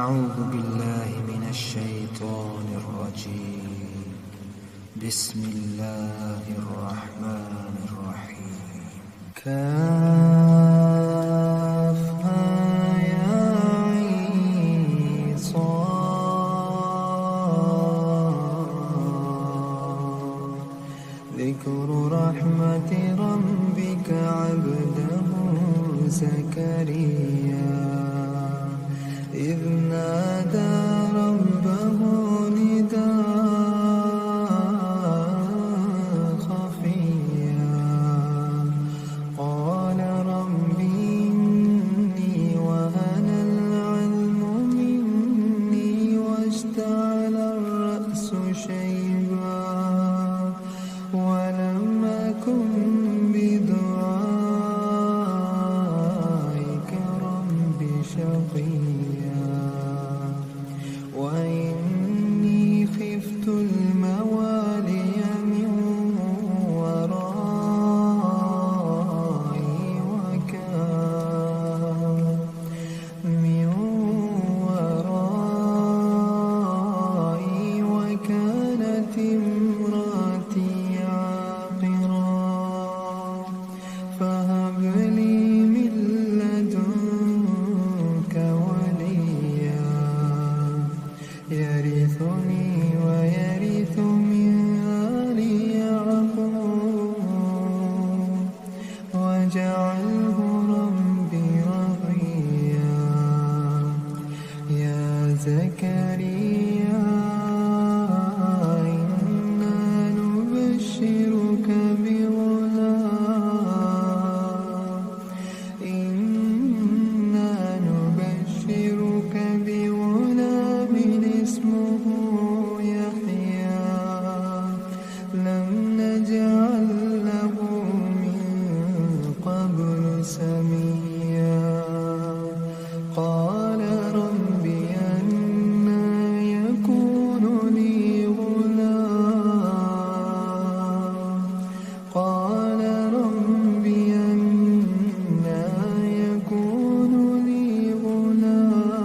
أعوذ بالله من الشيطان الرجيم. بسم الله الرحمن الرحيم. كافها يا عين صاد. ذكر رحمة ربك عبده زكريا إذ نادى ربه نداء خفيا قال رب إني وهن العظم مني واشتعل الرأس شيبا ولم أكن بدعائك رب شقيا وإني خفت الموالي من ورائي وكانت امرأتي عاقرا فهب لي من لدنك وليا يرثني ويرث من آل يعقوب واجعله ربي رضيا. يا زكريا إنا نبشرك بغلام اسمه يحيى لم نجعل له من قبل سميا. قال رب أنى يكون لي غلام قال رب أنى يكون لي غلام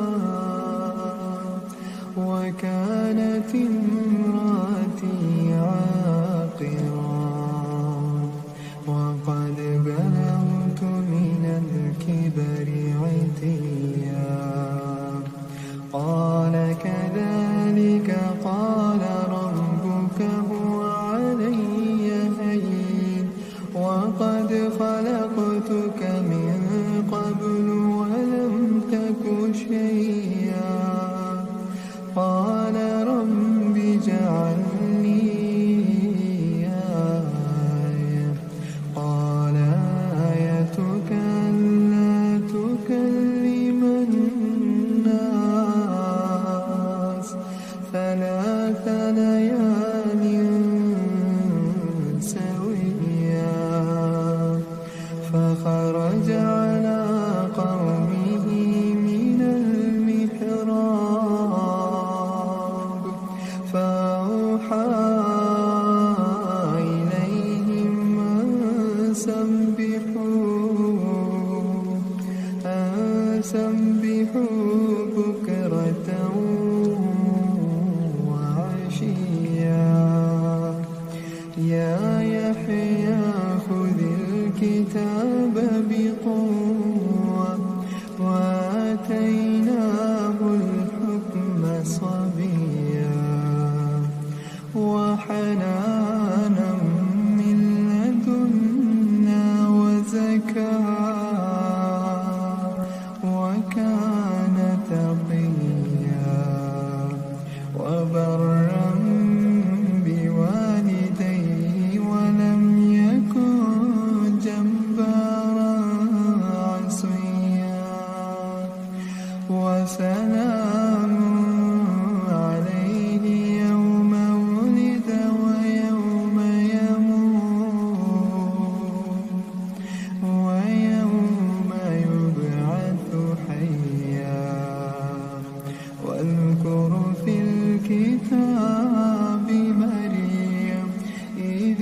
وكانت امرأتي عاقرا وقد بلغت من الكبر عتيا. قال كذلك قال ربك هو علي هين وقد خلقتك من قبل ولم تك شيئا. قال رب اجعل لي آية قال آيتك ألا تكلم الناس ثلاث ليال سويا. فخرج على قومه من المحراب فأوحى إليهم أن سبحوا بكرة وعشيا. يا يحيى خذ الكتاب بقوة وآتيناه الحكم صبيا وحنانا من لدنا وزكاة وكان تقيا وبرا بوالديه ولم يكن جبارا عصيا. وسلام عليه يوم ولد ويوم يموت ويوم يبعث حيا. واذكر في الكتاب مريم إذ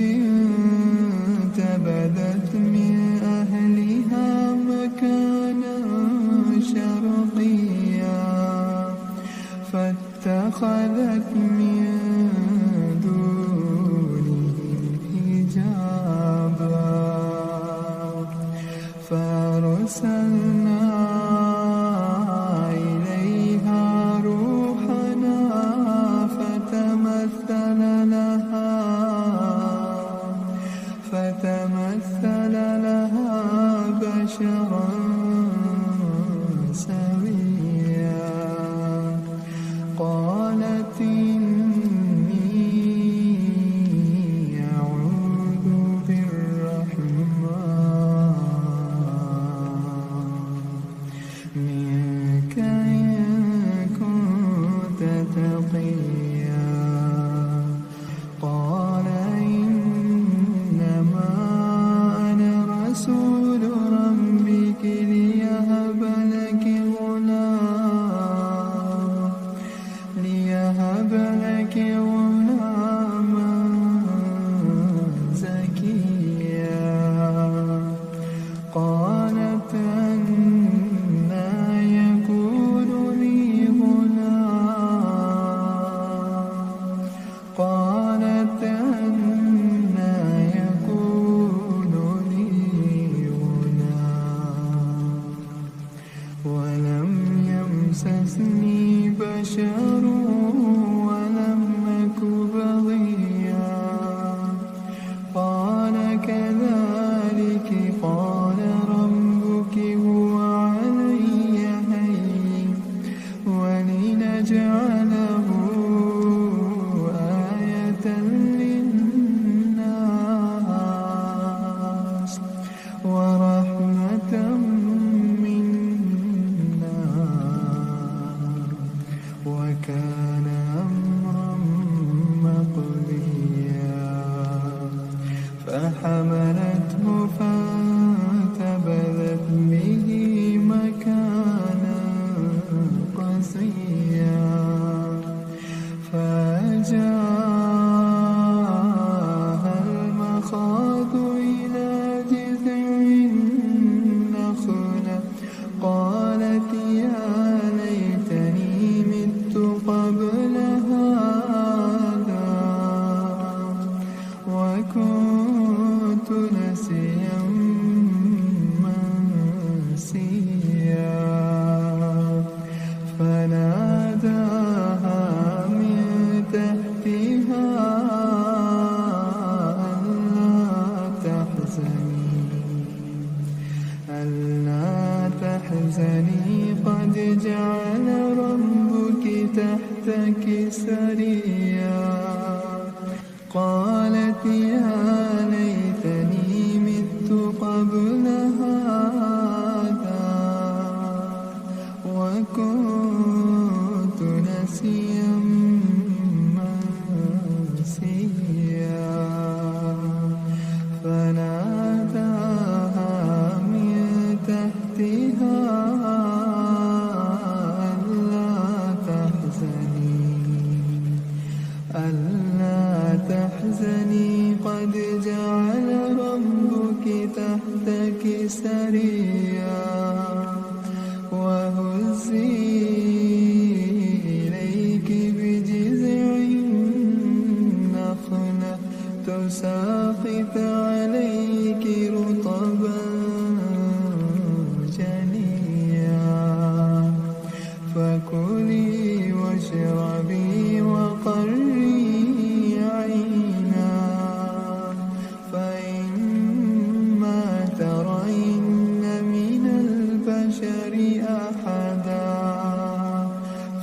انتبذت من أهلها مكانا شرقيا فاتخذت من دونهم حجابا فأرسلنا إليها روحنا فتمثل لها بشرا سويا قالت إني أعوذ بالرحمن منك إن كنت تقيا قال إنما أنا رسول ربك ليهب لك غلاما زكيا قالت أنى يكون لي غلام قالت أنى يكون لي غلام ولم يمسسني بشر ولم أك بغيا قال كذلك قال ربك هو علي هين ولنجعله آية للناس ورحمة منا وكان أمرا مقضيا فحملته فانتبذت به مكانا قصيا فأجاءها المخاض إلى جذع النخلة قالت يا ليتني مت قبل هذا وكنت نسيا منسيا فناداها من تحتها ألا تحزني قد جعل ربك تحتك سريا قالت يا ليتني مت قبل هذا وكنت نسيا منسيا فناداها من تحتها ألا تحزني قد جعل ربك تحتك سريا وهزي إليك بجذع النخلة تساقط عليك رطبا جنيا فكلي واشربي وقري عينا فإما ترين من البشر أحدا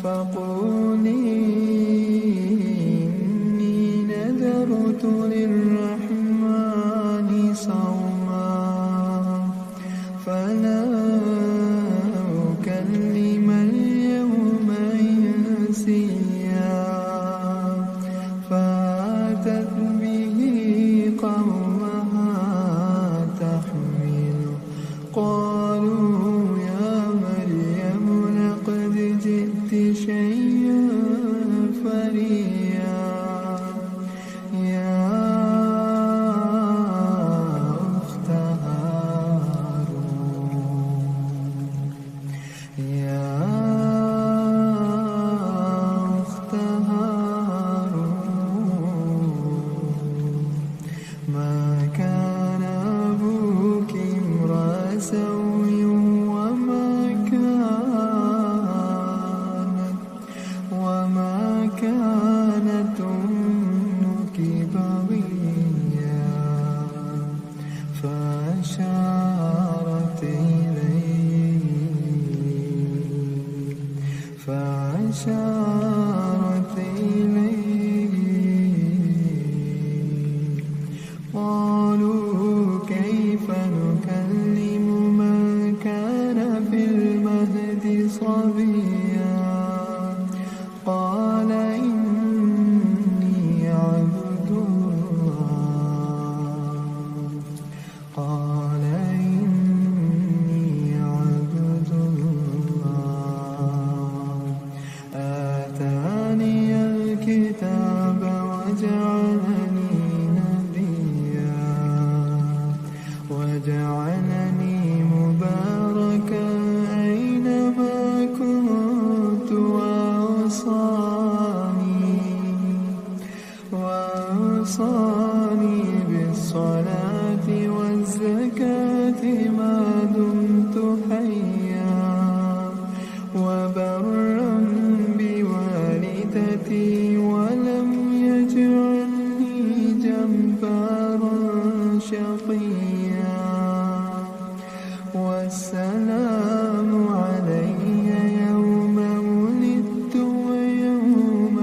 فقولي إني نذرت للرحمن صوما فلا أكلم اليوم إنسيا فأتت به قومها تحمل قالوا يا مريم لقد جئت شيئا فأشارت إليه قالوا كيف نكلم من كان في المهد صبيا قال إني عبد الله قال إني عبد الله آتاني الكتاب وجعلني نبيا وجعلني مباركا أينما كنت وأوصاني بالصلاة والزكاة ما دمت حيا وبرا بوالدتي ولم يجعلني جبارا شقيا والسلام علي يوم ولدت ويوم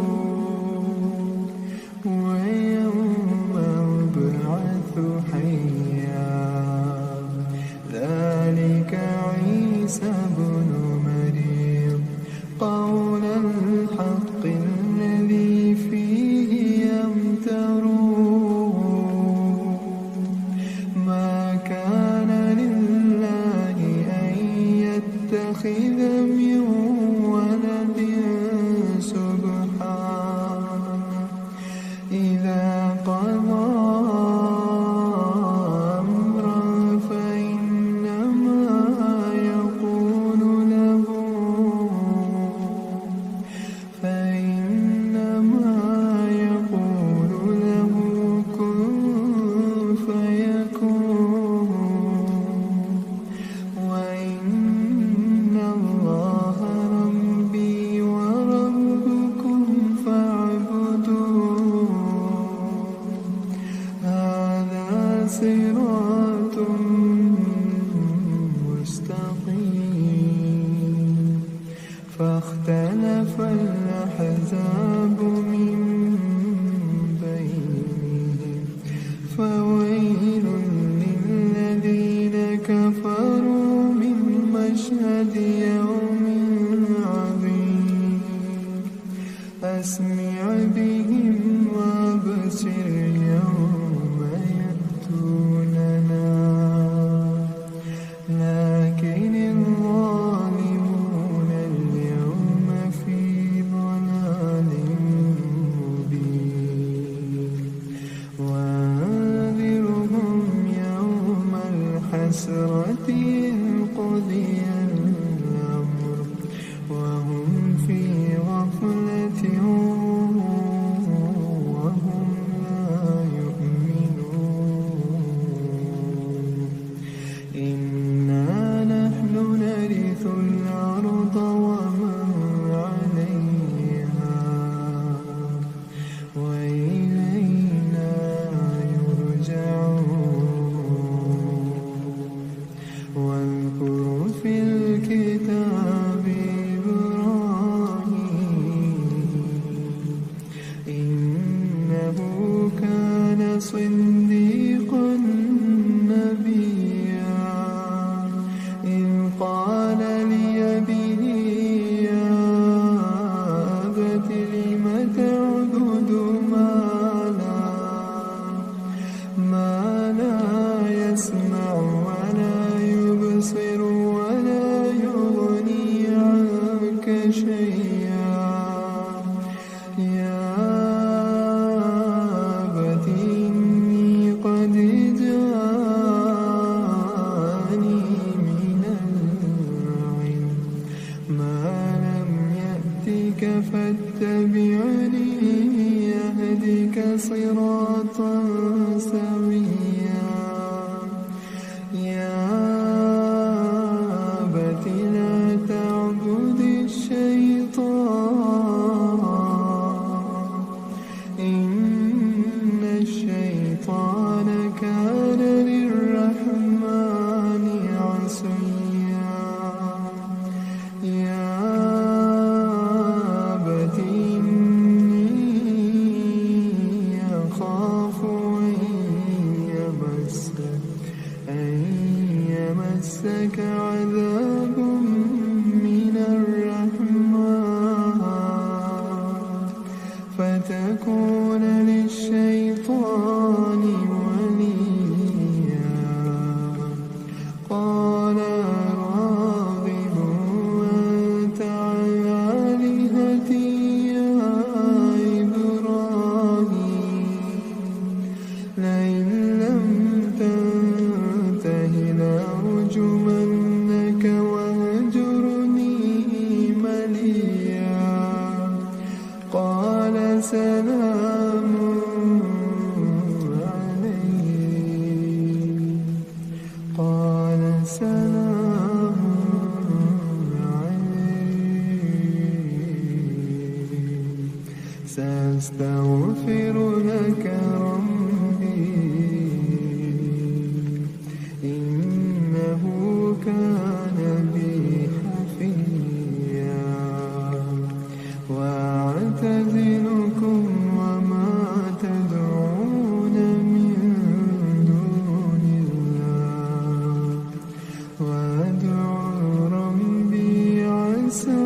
أموت ويوم أبعث حيا ذلك عيسى بن مريم قول الحق الذي فيه يمترون ما كان لله أن يتخذ من ولد سبحانه إذا قضى أمرا فإنما يقول له كن فيكون وإن الله ربي وربكم فاعبدوه هذا صراط مستقيم فاختلف الأحزاب من بينهم فويل للذين كفروا من مشهد يوم عظيم أسمع بهم وأبصر يوم يأتوننا لكن الظالمون اليوم في ضلال مبين وأنذرهم يوم الحسرة إذ قضي الأمر وهم في غفلة وهم لا يؤمنون إنا نحن نرث الأرض ومن عليها وإلينا يرجعون واذكر في الكتاب إبراهيم إنه كان صديقا نبيا إذ قال لأبيه يا أبت لم تعبد ما لا يسمع ولا يبصر ولا يغني عنك شيئا يا أبت إني قد جاءني من العلم ما لم يأتك فاتبعني يهدك صراطا سويا يا أبت لا تعبد الشيطان إن الشيطان كان للرحمن عصيا سأستغفر لك ربي إنه كان بي حفيا وأعتزلكم وما تدعون من دون الله وأدعو ربي عسى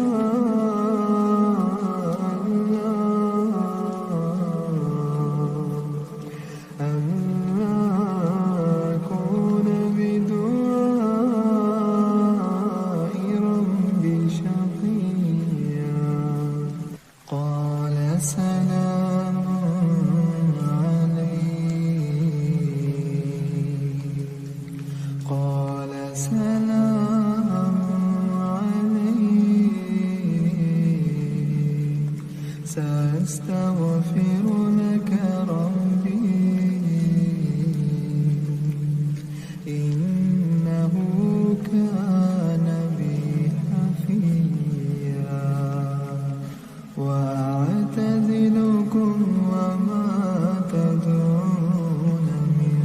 سلام عليك قال سلام عليك سأستغفر لك ربي إنه كان بي حفيا وأعتزلكم وما تدعون من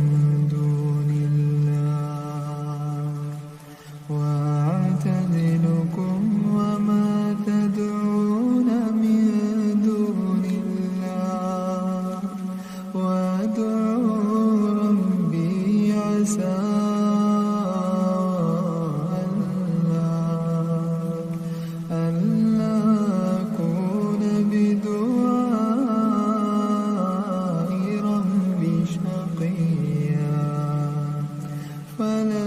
دون الله وأعتزلكم وما تدعون من دون الله وأدعو ربي عسى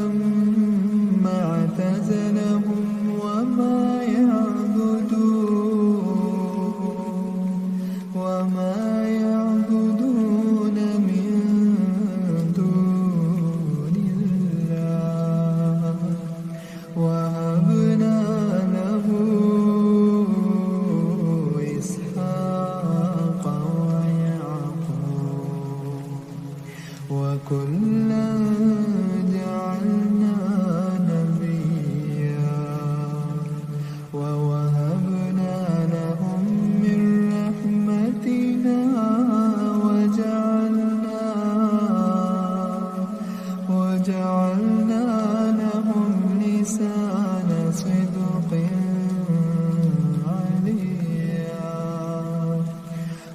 فلما اعتزلهم وما يعبدون من دون الله وهبنا له إسحاق ويعقوب وكلا جعلنا نبيا ووهبنا لهم من رحمتنا وجعلنا لهم لسان صدق عليا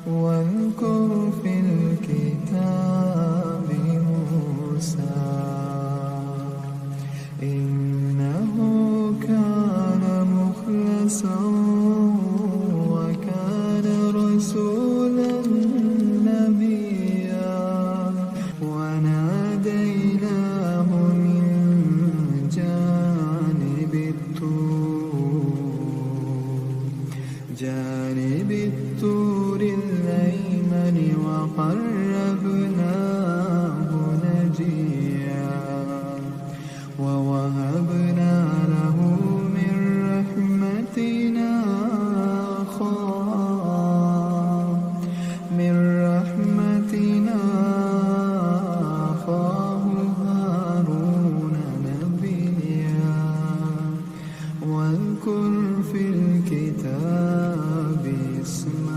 واذكر في الكتاب موسى إنه كان مخلصا وكان رسولا نبيا وناديناه من جانب الطور الأيمن وقربناه نجيا ووهبنا له من رحمتنا أخاه هارون نبيا واذكر في الكتاب إسماعيل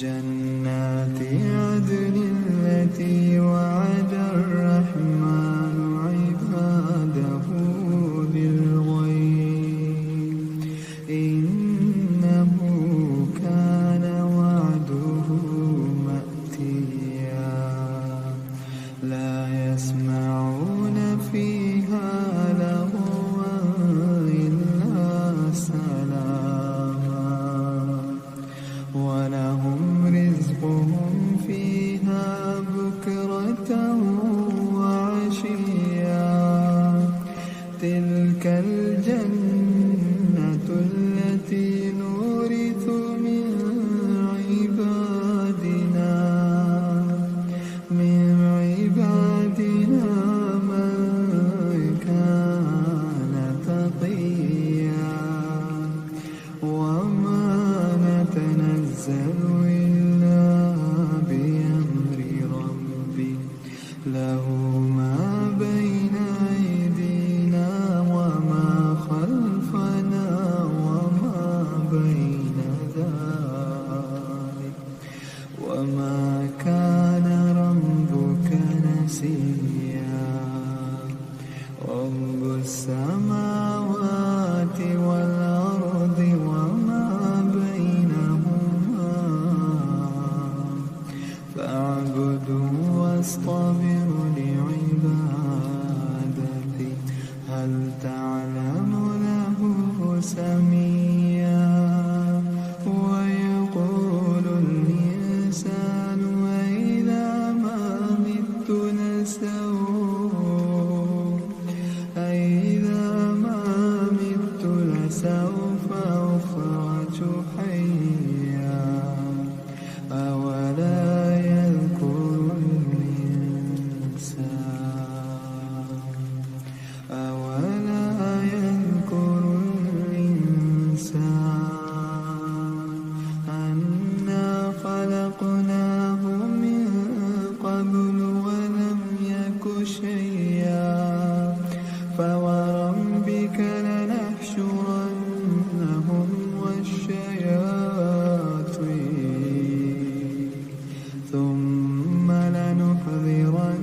جنات عدن التي وعد الرحمن عباده بالغيب إنه كان وعده مأتيا لا يسمعون فيها لغوا إلا سلاما ولهم رزقهم فيها بكرة وعشيا تلك الجنة التي نورث من عبادنا من كان تقيا وما نتنزل إلا بأمر ربك له ما بين أيدينا وما خلفنا وما بين ذلك وما كان ربك نسيا رب السماوات والأرض وما بينهما فاعبده واصطبر لعبادته هل تعلم له سميا ويقول الإنسان أإذا ما مت لسوف أخرج حيا أولا يذكر الإنسان أنا خلقناه من قبل ولم يك شيئا فوربك لنحشرنهم والشياطين ثم لنحضرنهم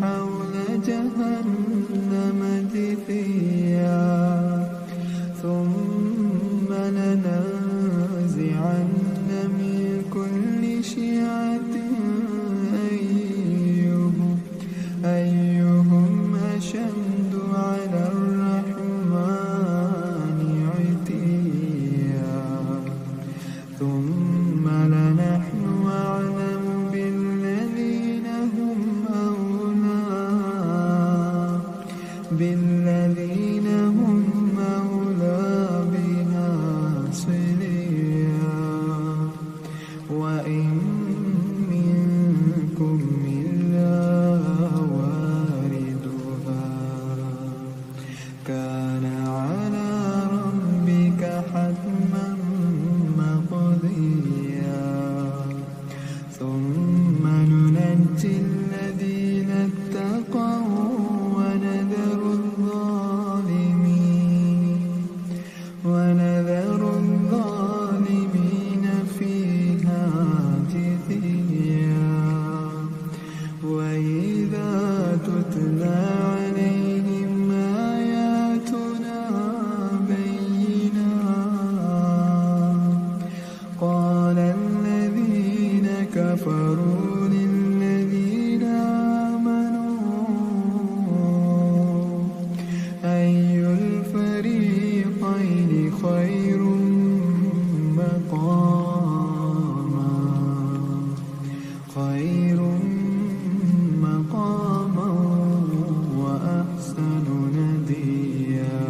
حول جهنم جثيا ثم لننزعن من كل شيعة أيهم أشد على الرحمن عتيا ثم لنحن أعلم بالذين هم أولى بها صليا وإن منكم إلا واردها كان على ربك حتما مقضيا ثم ننجي الذين اتقوا ونذر الظالمين فيها جثيا وإذا تتلى عليهم آياتنا بينات قال الذين كفروا للذين آمنوا أي الفريقين خير مقاما وأحسن نديا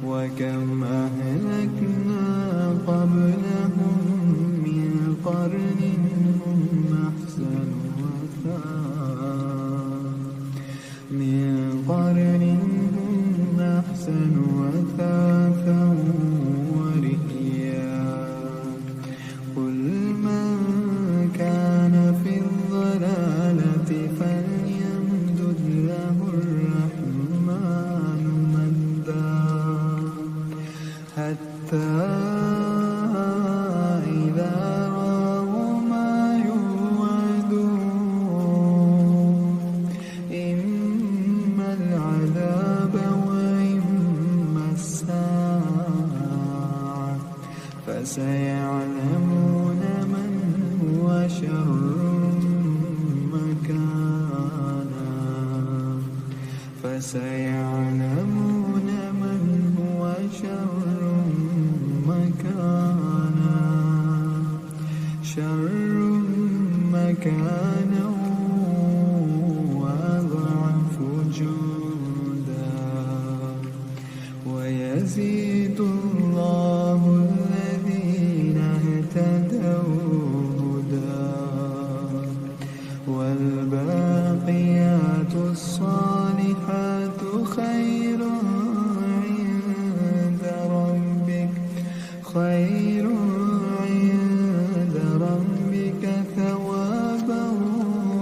وكم أهلكنا قبلهم من قرن هم أحسن أثاثا ورئيا قل من كان في الضلالة فليمدد له الرحمن مدا حتى إذا فسيعلمون من هو شر مكانا فسيعلمون من هو شر مكانا وأضعف جندا ويزيد الله الذين اهتدوا هدى والباقيات الصالحات خير عند ربك ثوابا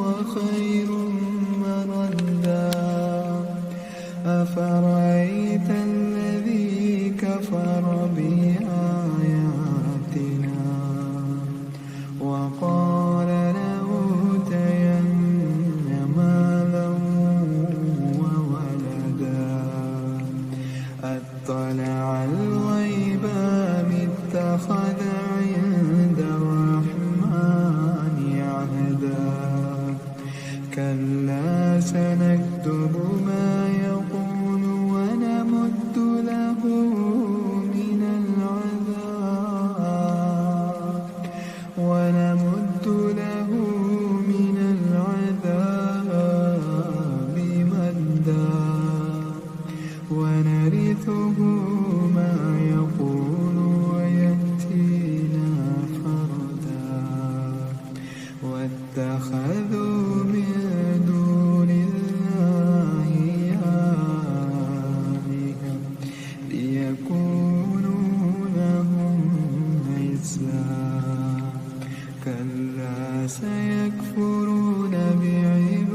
وخير مردا أفرأيت الذي كفر بآياتنا وقال لأوتين مالا وولدا أطلع الغيب أم اتخذ عند الرحمن عهدا كلا سنكتب ما يقول ونمد له من العذاب مدا ونرثه ما يقول ويأتينا فردا واتخذوا من دون الله آلهة ليكونوا لهم عزا كلا سيكفرون بعبادتهم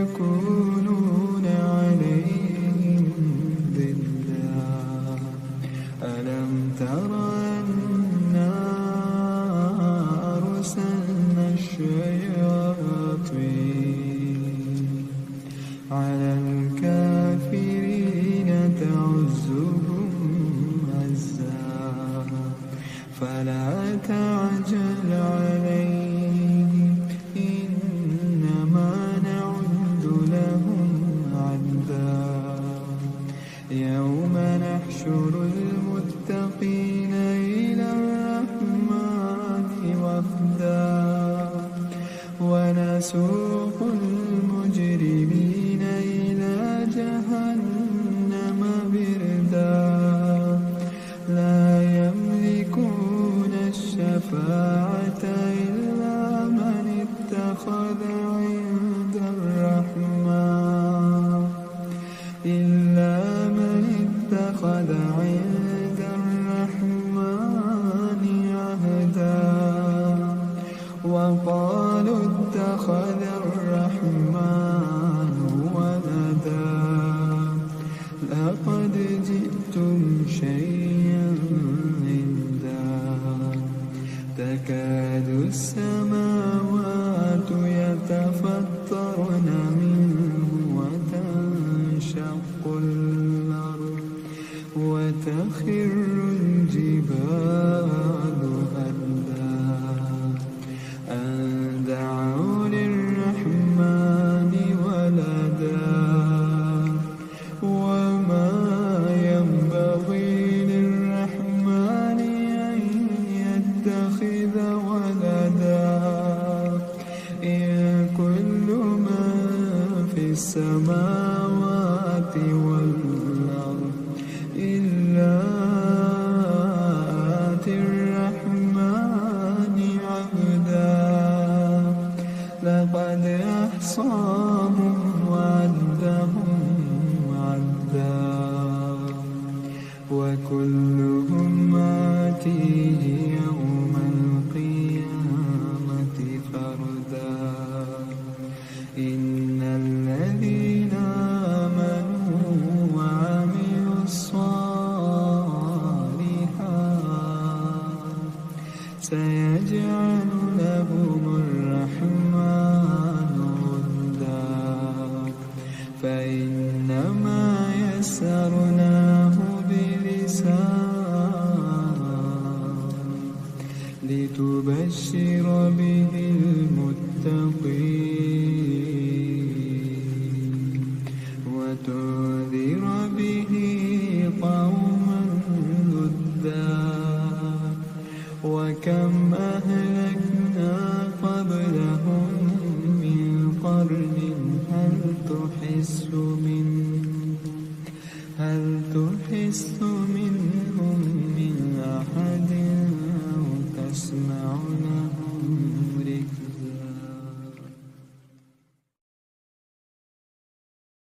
ويكونون عليهم ضدا ألم تر أنا أرسلنا الشياطين على الكافرين تعزهم عزا فلا تعجل عليهم إنما نعد لهم عدا يوم نحشر المتقين إلى الرحمن وفدا ونسوق المجرمين إلى جهنم بردا لا يملكون الشفاعة إلا من اتخذ عند الرحمن عهدا وقالوا اتخذ الرحمن ولدا لقد جئتم شيئا إدا تكاد السماوات يتفطرن منه وتنشق الأرض وتخر الجبال هدا أن دعوا للرحمن ولدا وما ينبغي للرحمن أن يتخذ ولدا إن كل من في السماوات والأرض إلا آتي وتبشر به المتقين وتنذر به قوما لدا وكم أهلكنا قبلهم من قرن هل تحس